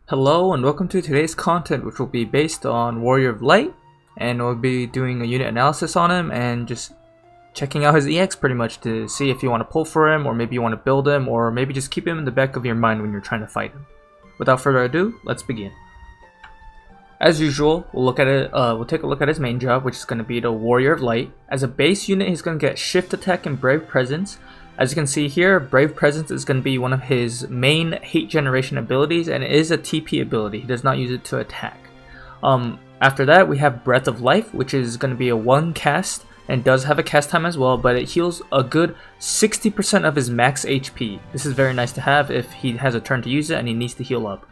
Hello and welcome to today's content, which will be based on Warrior of Light, and we'll be doing a unit analysis on him and just checking out his EX pretty much to see if you want to pull for him, or maybe you want to build him, or maybe just keep him in the back of your mind when you're trying to fight him. Without further ado, let's begin. As usual, we'll take a look at his main job, which is going to be the Warrior of Light. As a base unit, he's going to get Shift Attack and Brave Presence. As you can see here, Brave Presence is going to be one of his main hate generation abilities, and it is a TP ability. He does not use it to attack. After that, we have Breath of Life, which is going to be a 1 cast and does have a cast time as well, but it heals a good 60% of his max HP. This is very nice to have if he has a turn to use it and he needs to heal up.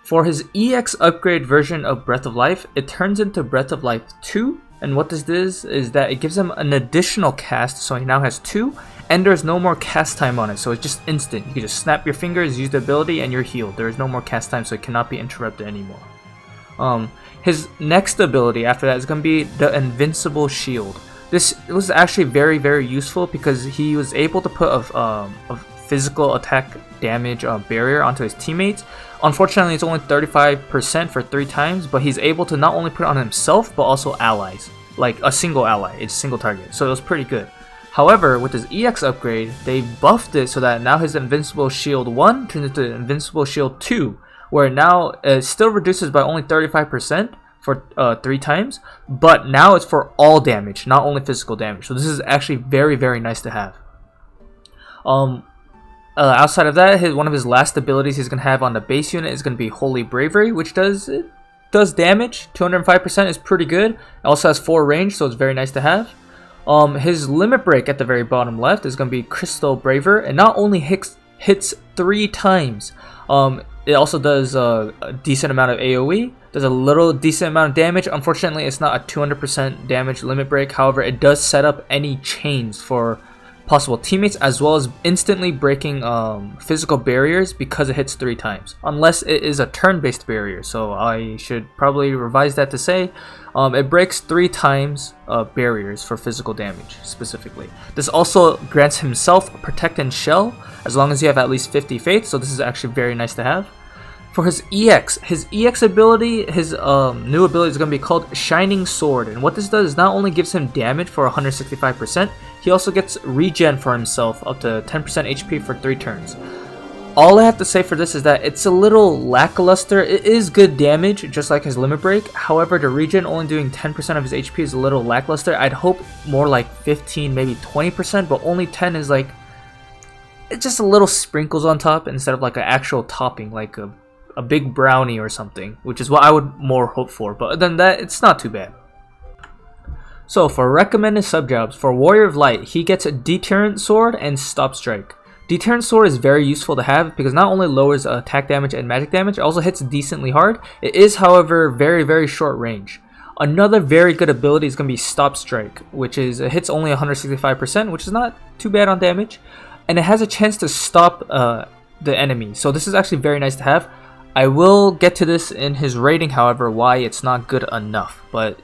For his EX upgrade version of Breath of Life, it turns into Breath of Life 2, and what this does is that it gives him an additional cast, so he now has 2, and there's no more cast time on it, so it's just instant. You can just snap your fingers, use the ability, and you're healed. There is no more cast time, so it cannot be interrupted anymore. His next ability after that is going to be the Invincible Shield. This was actually very, very useful because he was able to put a physical attack damage barrier onto his teammates. Unfortunately, it's only 35% for 3 times, but he's able to not only put it on himself, but also allies. Like a single ally, it's a single target, so it was pretty good. However, with his EX upgrade, they buffed it so that now his Invincible Shield 1 turns into Invincible Shield 2, where now it still reduces by only 35% for 3 times, but now it's for all damage, not only physical damage. So this is actually very, very nice to have. Outside of that, one of his last abilities he's going to have on the base unit is going to be Holy Bravery, which does damage. 205% is pretty good. It also has 4 range, so it's very nice to have. His limit break at the very bottom left is going to be Crystal Braver, and not only hits 3 times, it also does a decent amount of AoE, does a little decent amount of damage. Unfortunately, it's not a 200% damage limit break. However, it does set up any chains for possible teammates, as well as instantly breaking physical barriers because it hits 3 times, unless it is a turn-based barrier. So I should probably revise that to say it breaks 3 times barriers for physical damage specifically. This also grants himself Protect and Shell as long as you have at least 50 faith, so this is actually very nice to have. For his EX ability, his new ability is going to be called Shining Sword, and what this does is not only gives him damage for 165%, he also gets regen for himself up to 10% HP for 3 turns. All I have to say for this is that it's a little lackluster. It is good damage, just like his limit break. However, the regen only doing 10% of his HP is a little lackluster. I'd hope more like 15, maybe 20%, but only 10 is like, it's just a little sprinkles on top instead of like an actual topping, like a big brownie or something, which is what I would more hope for. But other than that, it's not too bad. So for recommended subjobs, for Warrior of Light, he gets a Deterrent Sword and Stop Strike. Deterrent Sword is very useful to have because not only lowers attack damage and magic damage, it also hits decently hard. It is, however, very, very short range. Another very good ability is going to be Stop Strike, which is it hits only 165%, which is not too bad on damage, and it has a chance to stop the enemy. So this is actually very nice to have. I will get to this in his rating, however, why it's not good enough, but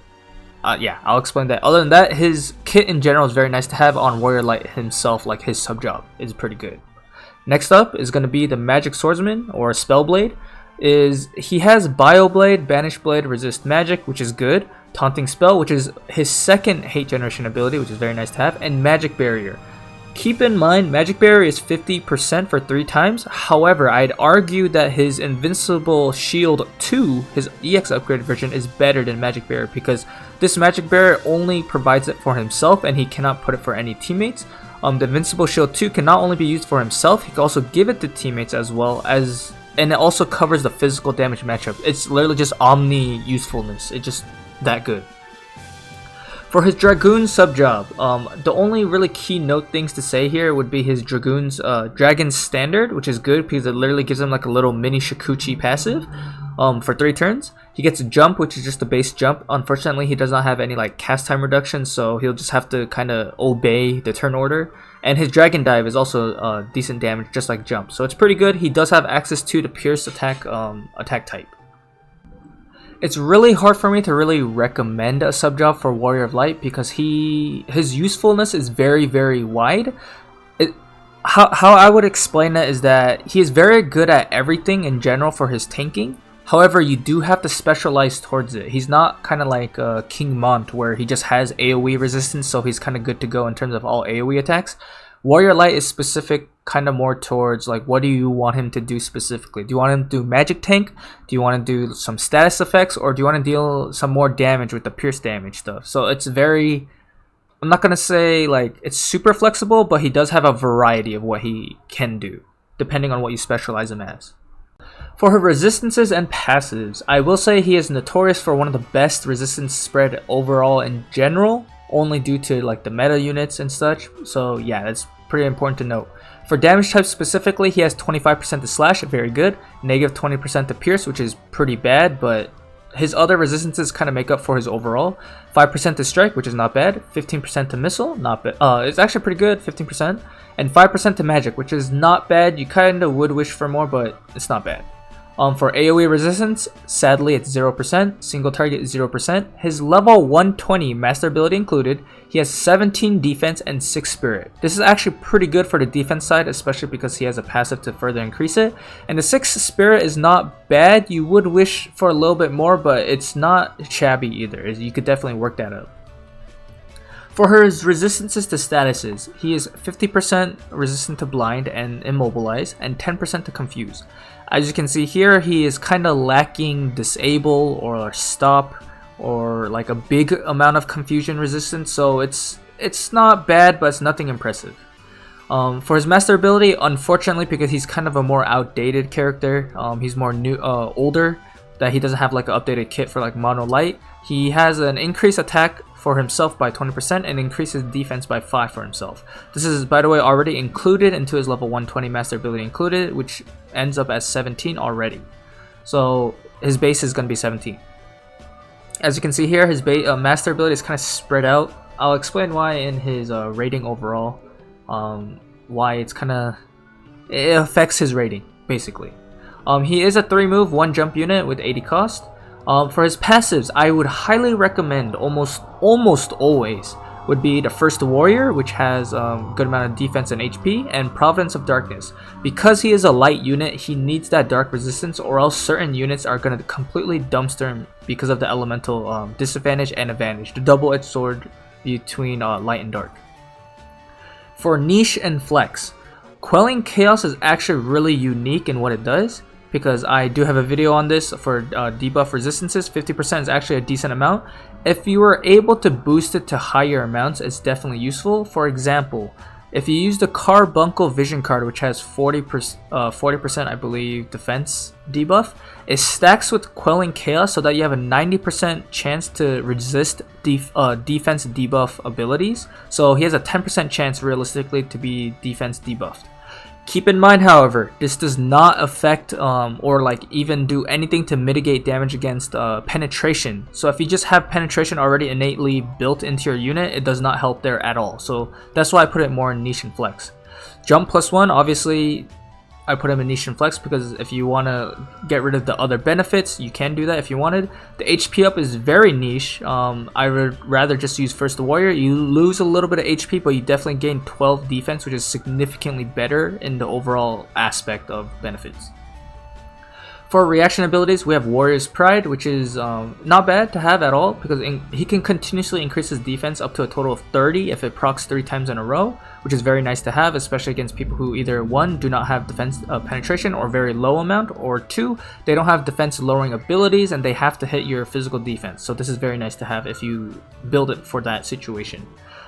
yeah, I'll explain that. Other than that, his kit in general is very nice to have on Warrior Light himself, like his sub-job is pretty good. Next up is going to be the Magic Swordsman, or Spellblade. He has Bioblade, Banish Blade, Resist Magic, which is good, Taunting Spell, which is his second hate generation ability, which is very nice to have, and Magic Barrier. Keep in mind, Magic Barrier is 50% for 3 times. However, I'd argue that his Invincible Shield 2, his EX upgraded version, is better than Magic Barrier because this Magic Barrier only provides it for himself and he cannot put it for any teammates. The Invincible Shield 2 can not only be used for himself, he can also give it to teammates as well as, and it also covers the physical damage matchup. It's literally just omni usefulness. It's just that good. For his Dragoon sub-job, the only really keynote things to say here would be his Dragoon's Dragon Standard, which is good because it literally gives him like a little mini Shikuchi passive for 3 turns. He gets a Jump, which is just a base jump. Unfortunately, he does not have any like cast time reduction, so he'll just have to kind of obey the turn order. And his Dragon Dive is also decent damage, just like Jump, so it's pretty good. He does have access to the Pierce attack type. It's really hard for me to really recommend a sub-job for Warrior of Light because his usefulness is very, very wide. how I would explain it is that he is very good at everything in general for his tanking. However, you do have to specialize towards it. He's not kind of like King Mont, where he just has AoE resistance, so he's kind of good to go in terms of all AoE attacks. Warrior Light is specific kind of more towards like, what do you want him to do specifically? Do you want him to do magic tank? Do you want to do some status effects? Or do you want to deal some more damage with the pierce damage stuff? So it's very, I'm not going to say like it's super flexible, but he does have a variety of what he can do, depending on what you specialize him as. For her resistances and passives, I will say he is notorious for one of the best resistance spread overall in general, only due to like the meta units and such. So yeah, that's pretty important to note. For damage types specifically, he has 25% to slash, very good, negative 20% to pierce, which is pretty bad, but his other resistances kind of make up for his overall. 5% to strike, which is not bad. 15% to missile, not bad. It's actually pretty good, 15%. And 5% to magic, which is not bad. You kind of would wish for more, but it's not bad. For AoE resistance, sadly it's 0%, single target is 0%. His level 120 master ability included, he has 17 defense and 6 spirit. This is actually pretty good for the defense side, especially because he has a passive to further increase it. And the 6 spirit is not bad. You would wish for a little bit more, but it's not shabby either. You could definitely work that out. For his resistances to statuses, he is 50% resistant to blind and immobilize, and 10% to confuse. As you can see here, he is kind of lacking disable or stop or like a big amount of confusion resistance, so it's not bad, but it's nothing impressive. For his master ability, unfortunately, because he's kind of a more outdated character, he's more older, that he doesn't have like an updated kit for like mono light. He has an increased attack for himself by 20% and increases defense by 5 for himself. This is, by the way, already included into his level 120 master ability included, which ends up as 17 already. So his base is going to be 17. As you can see here, his master ability is kind of spread out. I'll explain why in his rating overall, why it's kind of, it affects his rating basically. He is a 3 move, 1 jump unit with 80 cost. For his passives, I would highly recommend almost always would be the First Warrior, which has good amount of defense and HP, and Providence of Darkness. Because he is a light unit, he needs that dark resistance, or else certain units are going to completely dumpster him because of the elemental disadvantage and advantage, the double-edged sword between light and dark. For niche and flex, Quelling Chaos is actually really unique in what it does, because I do have a video on this for debuff resistances. 50% is actually a decent amount. If you were able to boost it to higher amounts, it's definitely useful. For example, if you use the Carbuncle Vision card, which has 40% I believe defense debuff, it stacks with Quelling Chaos so that you have a 90% chance to resist defense debuff abilities. So he has a 10% chance realistically to be defense debuffed. Keep in mind, however, this does not affect or like even do anything to mitigate damage against penetration. So if you just have penetration already innately built into your unit, it does not help there at all. So that's why I put it more in niche and flex. Jump +1, obviously I put him in niche and flex because if you want to get rid of the other benefits, you can do that if you wanted. The HP up is very niche. I would rather just use First Warrior. You lose a little bit of HP, but you definitely gain 12 defense, which is significantly better in the overall aspect of benefits. For reaction abilities, we have Warrior's Pride, which is not bad to have at all because he can continuously increase his defense up to a total of 30 if it procs 3 times in a row, which is very nice to have, especially against people who either 1, do not have defense penetration or very low amount, or 2, they don't have defense lowering abilities and they have to hit your physical defense. So this is very nice to have if you build it for that situation.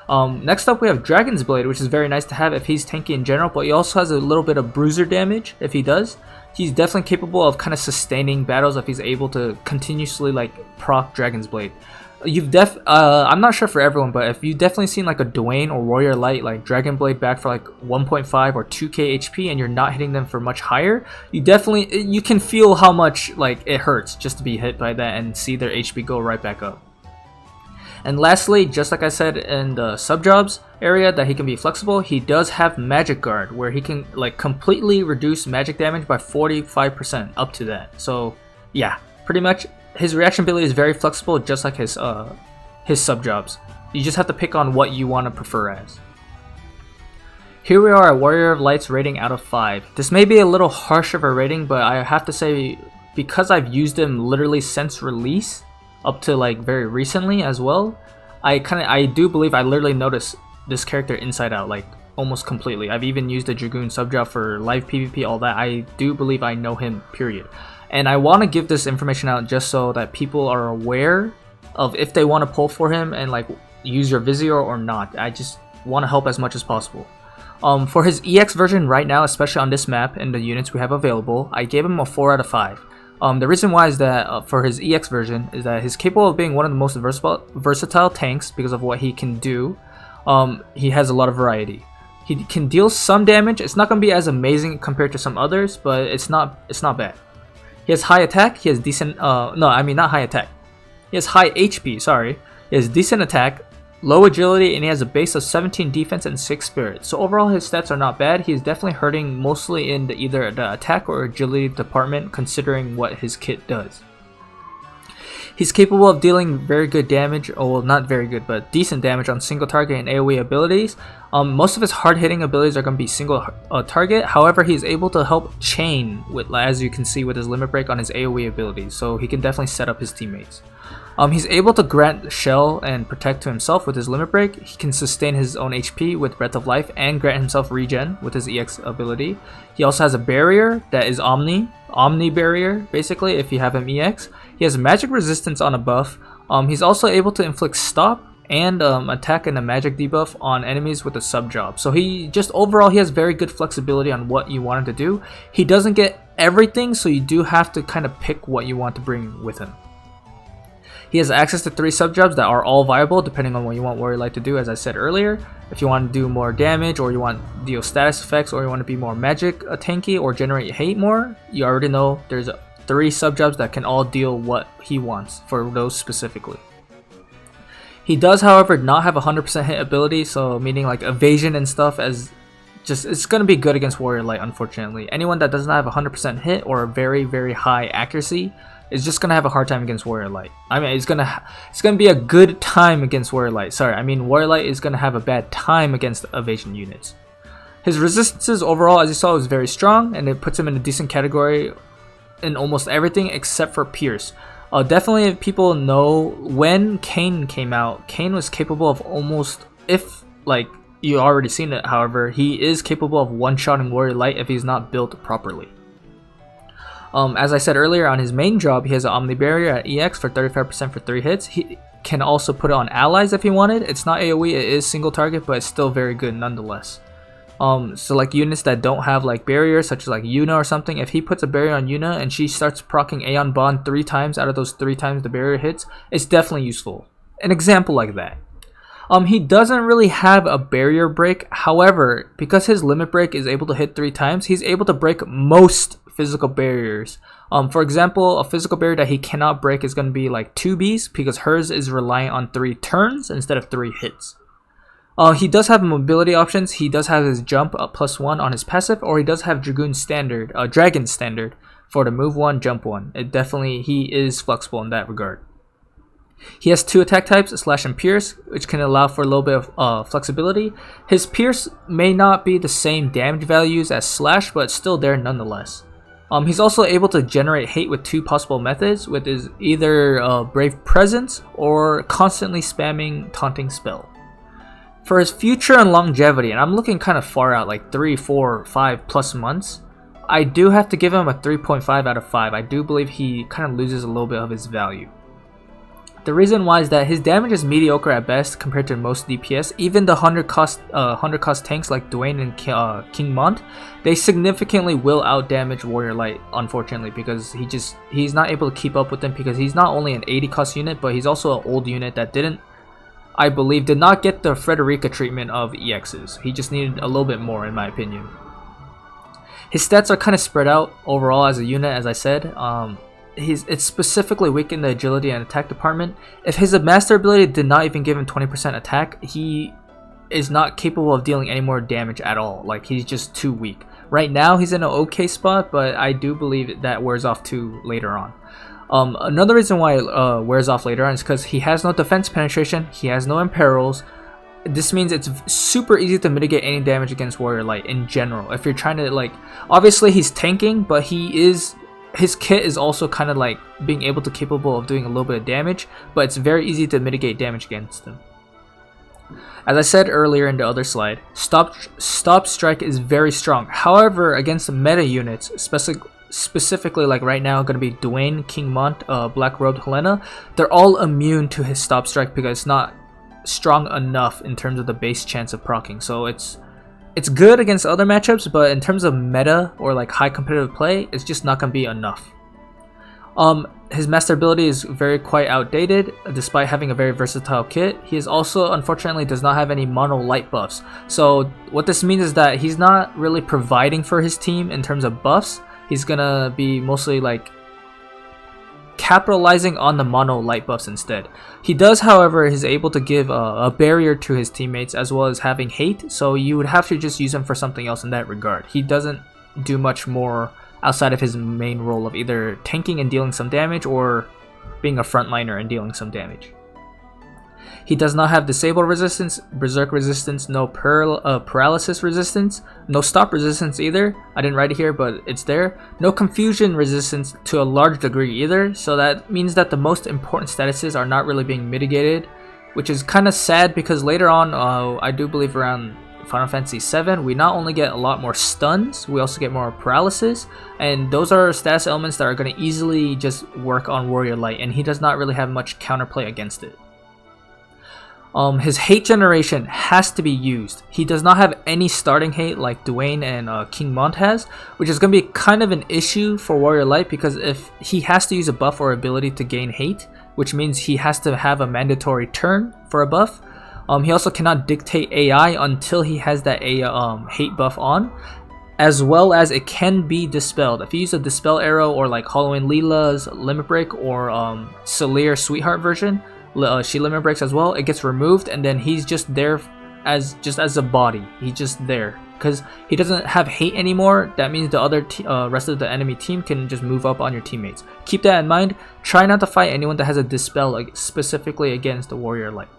Next up we have Dragon's Blade, which is very nice to have if he's tanky in general, but he also has a little bit of bruiser damage if he does. He's definitely capable of kind of sustaining battles if he's able to continuously like proc Dragon's Blade. I'm not sure for everyone, but if you've definitely seen like a Dwayne or Warrior Light like Dragon Blade back for like 1.5 or 2k HP and you're not hitting them for much higher, you can feel how much like it hurts just to be hit by that and see their HP go right back up. And lastly, just like I said in the sub-jobs area that he can be flexible, he does have Magic Guard where he can like completely reduce magic damage by 45% up to that. So yeah, pretty much his reaction ability is very flexible, just like his sub-jobs. You just have to pick on what you want to prefer as. Here we are at Warrior of Light's rating out of 5. This may be a little harsh of a rating, but I have to say, because I've used him literally since release, up to like very recently as well, I do believe I literally noticed this character inside out, like almost completely. I've even used the Dragoon subjob for live PvP, all that. I do believe I know him, period. And I want to give this information out just so that people are aware of if they want to pull for him and like use your Vizier or not. I just want to help as much as possible. For his EX version right now, especially on this map and the units we have available, I gave him a 4 out of 5. The reason why is that for his EX version is that he's capable of being one of the most versatile tanks because of what he can do. He has a lot of variety. He can deal some damage. It's not going to be as amazing compared to some others, but it's not bad. He has high attack. He has decent no, I mean not high attack. He has high HP, sorry. He has decent attack, low agility, and he has a base of 17 defense and 6 spirit. So overall his stats are not bad. He's definitely hurting mostly in either the attack or agility department considering what his kit does. He's capable of dealing very good damage, or well, not very good, but decent damage on single target and AoE abilities. Most of his hard hitting abilities are going to be single target. However, he's able to help chain with, as you can see, with his limit break on his AoE abilities, so he can definitely set up his teammates. He's able to grant shell and protect to himself with his limit break. He can sustain his own HP with Breath of Life and grant himself regen with his EX ability. He also has a barrier that is Omni barrier, basically, if you have him EX. He has magic resistance on a buff. He's also able to inflict stop and attack and a magic debuff on enemies with a sub job. So he just overall he has very good flexibility on what you want him to do. He doesn't get everything, so you do have to kind of pick what you want to bring with him. He has access to 3 sub-jobs that are all viable depending on what you want Warrior Light to do, as I said earlier. If you want to do more damage, or you want to deal status effects, or you want to be more magic tanky or generate hate more, you already know there's 3 sub-jobs that can all deal what he wants for those specifically. He does, however, not have 100% hit ability, so meaning like evasion and stuff, as just it's going to be good against Warrior Light, unfortunately. Anyone that does not have 100% hit or a very, very high accuracy is just gonna have a hard time against Warrior Light. I mean, it's gonna be a good time against Warrior Light. Sorry, I mean Warrior Light is gonna have a bad time against evasion units. His resistances overall, as you saw, was very strong, and it puts him in a decent category in almost everything except for Pierce. Definitely, if people know when Kayn came out, Kayn was capable of almost, if like you already seen it, however, he is capable of one-shotting Warrior Light if he's not built properly. As I said earlier, on his main job, he has an Omni Barrier at EX for 35% for 3 hits. He can also put it on allies if he wanted. It's not AoE, it is single target, but it's still very good nonetheless. So like units that don't have like barriers, such as like Yuna or something, if he puts a barrier on Yuna and she starts proccing Aeon Bond 3 times out of those 3 times the barrier hits, it's definitely useful. An example like that. He doesn't really have a barrier break. However, because his limit break is able to hit 3 times, he's able to break most physical barriers. For example, a physical barrier that he cannot break is going to be like 2Bs, because hers is reliant on 3 turns instead of 3 hits. He does have mobility options. He does have his jump up +1 on his passive, or he does have Dragoon standard, Dragon standard for the move 1, jump 1. He is flexible in that regard. He has 2 attack types, Slash and Pierce, which can allow for a little bit of flexibility. His Pierce may not be the same damage values as Slash, but it's still there nonetheless. He's also able to generate hate with 2 possible methods, which is either Brave Presence or constantly spamming Taunting Spell. For his future and longevity, and I'm looking kind of far out, like 3, 4, 5+ months, I do have to give him a 3.5 out of 5. I do believe he kind of loses a little bit of his value. The reason why is that his damage is mediocre at best compared to most DPS. Even the 100 cost tanks like Dwayne and King Mont, they significantly will out damage Warrior Light, unfortunately, because he's not able to keep up with them, because he's not only an 80 cost unit, but he's also an old unit that I believe did not get the Frederica treatment of EXs. He just needed a little bit more, in my opinion. His stats are kind of spread out overall as a unit, as I said. It's specifically weak in the agility and attack department. If his master ability did not even give him 20% attack, he is not capable of dealing any more damage at all. Like, he's just too weak. Right now he's in an okay spot, but I do believe that wears off too later on. Another reason why it wears off later on is because he has no defense penetration, he has no imperils, this means it's super easy to mitigate any damage against Warrior Light in general. If you're trying to, like, obviously he's tanking, but his kit is also kind of like being capable of doing a little bit of damage, but it's very easy to mitigate damage against him. As I said earlier in the other slide, stop strike is very strong. However, against the meta units, specifically like right now going to be Dwayne, King Mont, Black Robed Helena, they're all immune to his stop strike because it's not strong enough in terms of the base chance of proccing. So it's good against other matchups, but in terms of meta or like high competitive play, it's just not going to be enough. His master ability is quite outdated, despite having a very versatile kit. He is also, unfortunately, does not have any mono light buffs. So what this means is that he's not really providing for his team in terms of buffs. He's gonna be mostly like capitalizing on the mono light buffs instead. He does, however, is able to give a barrier to his teammates as well as having hate, so you would have to just use him for something else in that regard. He doesn't do much more outside of his main role of either tanking and dealing some damage or being a frontliner and dealing some damage. He does not have disable resistance, berserk resistance, no paralysis resistance, no stop resistance either. I didn't write it here, but it's there. No confusion resistance to a large degree either, so that means that the most important statuses are not really being mitigated, which is kind of sad because later on, I do believe around Final Fantasy VII, we not only get a lot more stuns, we also get more paralysis, and those are status elements that are going to easily just work on Warrior Light, and he does not really have much counterplay against it. His hate generation has to be used. He does not have any starting hate like Dwayne and King Mont has, which is going to be kind of an issue for Warrior Light because if he has to use a buff or ability to gain hate, which means he has to have a mandatory turn for a buff. He also cannot dictate AI until he has that hate buff on, as well as it can be dispelled. If you use a dispel arrow or like Halloween Leela's Limit Break or Celir Sweetheart version, she limit breaks as well, it gets removed and then he's just there as a body. He's just there because he doesn't have hate anymore. That means the other rest of the enemy team can just move up on your teammates. Keep that in mind. Try not to fight anyone that has a dispel, like specifically against the Warrior Light.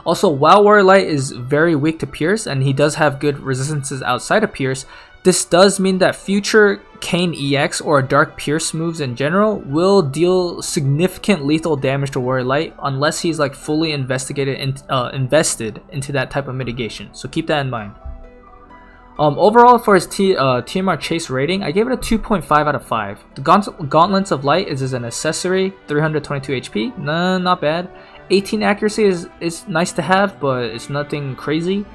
Also, while Warrior Light is very weak to Pierce and he does have good resistances outside of Pierce, this does mean that future Kain EX or Dark Pierce moves in general will deal significant lethal damage to Warrior Light unless he's like fully invested into that type of mitigation. So keep that in mind. Overall, for his TMR Chase rating, I gave it a 2.5 out of 5. The Gauntlets of Light is an accessory, 322 HP, not bad. 18 accuracy is nice to have, but it's nothing crazy.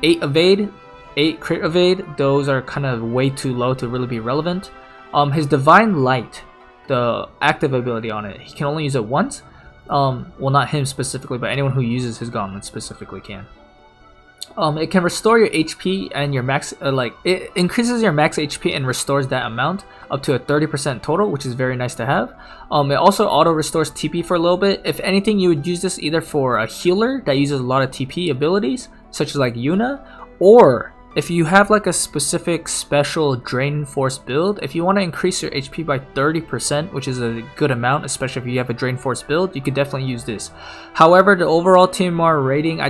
8 evade, 8 crit evade, those are kind of way too low to really be relevant. His Divine Light, the active ability on it, he can only use it once. Well, not him specifically, but anyone who uses his gauntlet specifically can. It can restore your HP and your max, it increases your max HP and restores that amount up to a 30% total, which is very nice to have. It also auto restores TP for a little bit. If anything, you would use this either for a healer that uses a lot of TP abilities, such as like Yuna, or if you have like a specific special Drain Force build, if you want to increase your HP by 30%, which is a good amount, especially if you have a Drain Force build, you could definitely use this. However, the overall TMR rating,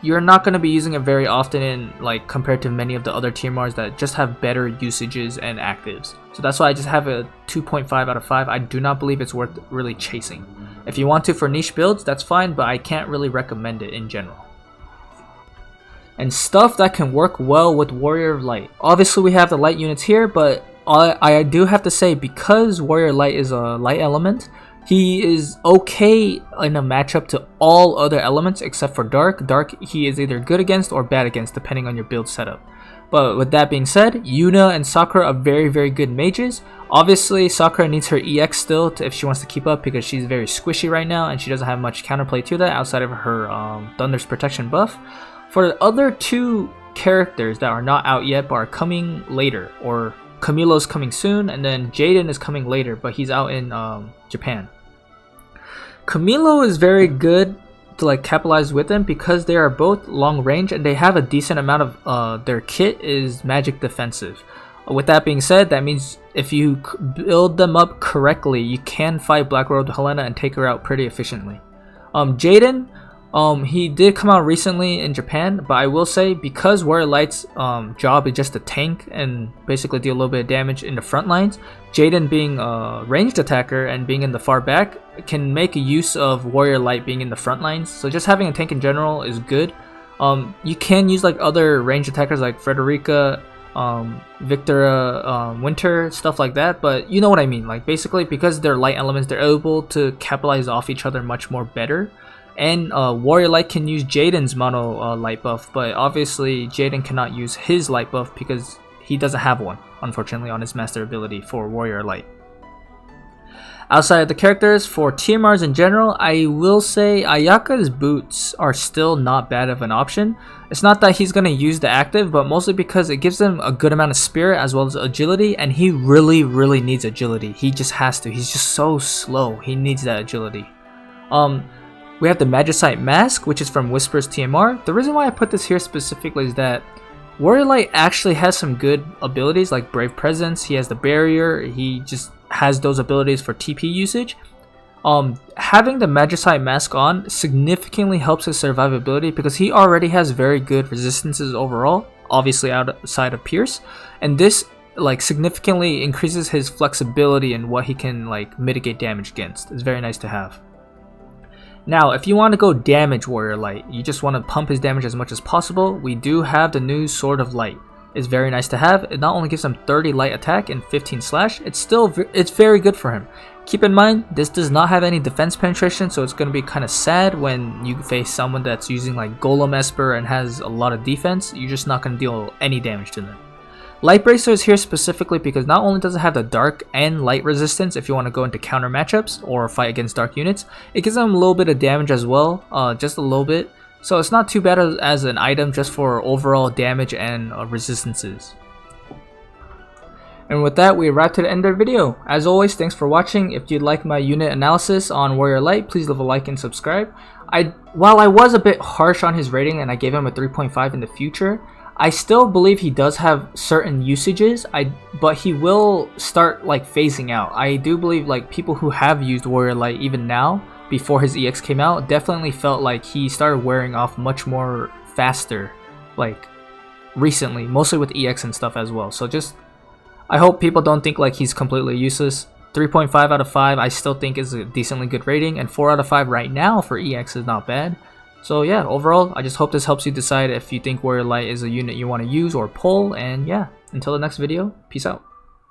you're not going to be using it very often in compared to many of the other TMRs that just have better usages and actives. So that's why I just have a 2.5 out of 5. I do not believe it's worth really chasing. If you want to for niche builds, that's fine, but I can't really recommend it in general. And stuff that can work well with Warrior Light. Obviously we have the light units here, but I do have to say, because Warrior Light is a light element, he is okay in a matchup to all other elements except for Dark. Dark he is either good against or bad against depending on your build setup. But with that being said, Yuna and Sakura are very, very good mages. Obviously, Sakura needs her EX still if she wants to keep up because she's very squishy right now and she doesn't have much counterplay to that outside of her Thunder's Protection buff. For the other two characters that are not out yet but are coming later, or Camilo's coming soon, and then Jaden is coming later, but he's out in Japan. Camilo is very good to capitalize with them because they are both long range and they have a decent amount of their kit is magic defensive. With that being said, that means if you build them up correctly, you can fight Black Robed Helena and take her out pretty efficiently. Jaden, He did come out recently in Japan, but I will say because Warrior Light's job is just to tank and basically deal a little bit of damage in the front lines, Jaden being a ranged attacker and being in the far back can make use of Warrior Light being in the front lines. So just having a tank in general is good. You can use like other ranged attackers like Frederica, Victor, Winter, stuff like that, but you know what I mean. Like basically because they're light elements, they're able to capitalize off each other much more better. And Warrior Light can use Jaden's mono light buff, but obviously Jaden cannot use his light buff because he doesn't have one, unfortunately, on his master ability for Warrior Light. Outside of the characters, for TMRs in general, I will say Ayaka's boots are still not bad of an option. It's not that he's going to use the active, but mostly because it gives him a good amount of spirit as well as agility, and he really needs agility. He just has to. He's just so slow. He needs that agility. We have the Magicite Mask, which is from Whisper's TMR. The reason why I put this here specifically is that Warrior Light actually has some good abilities like Brave Presence. He has the Barrier. He just has those abilities for TP usage. Having the Magicite Mask on significantly helps his survivability because he already has very good resistances overall, obviously outside of Pierce, and this like significantly increases his flexibility in what he can like mitigate damage against. It's very nice to have. Now, if you want to go damage Warrior Light, you just want to pump his damage as much as possible, we do have the new Sword of Light. It's very nice to have. It not only gives him 30 light attack and 15 slash, it's very good for him. Keep in mind, this does not have any defense penetration, so it's going to be kind of sad when you face someone that's using like Golem Esper and has a lot of defense. You're just not going to deal any damage to them. Light Bracer is here specifically because not only does it have the dark and light resistance if you want to go into counter matchups or fight against dark units, it gives them a little bit of damage as well, just a little bit. So it's not too bad as an item just for overall damage and resistances. And with that, we arrived to the end of the video. As always, thanks for watching. If you'd like my unit analysis on Warrior Light, please leave a like and subscribe. While I was a bit harsh on his rating and I gave him a 3.5 in the future, I still believe he does have certain usages, but he will start like phasing out. I do believe like people who have used Warrior Light even now, before his EX came out, definitely felt like he started wearing off much more faster, like recently, mostly with EX and stuff as well. So just, I hope people don't think like he's completely useless. 3.5 out of 5 I still think is a decently good rating, and 4 out of 5 right now for EX is not bad. So yeah, overall, I just hope this helps you decide if you think Warrior Light is a unit you want to use or pull, and yeah, until the next video, peace out.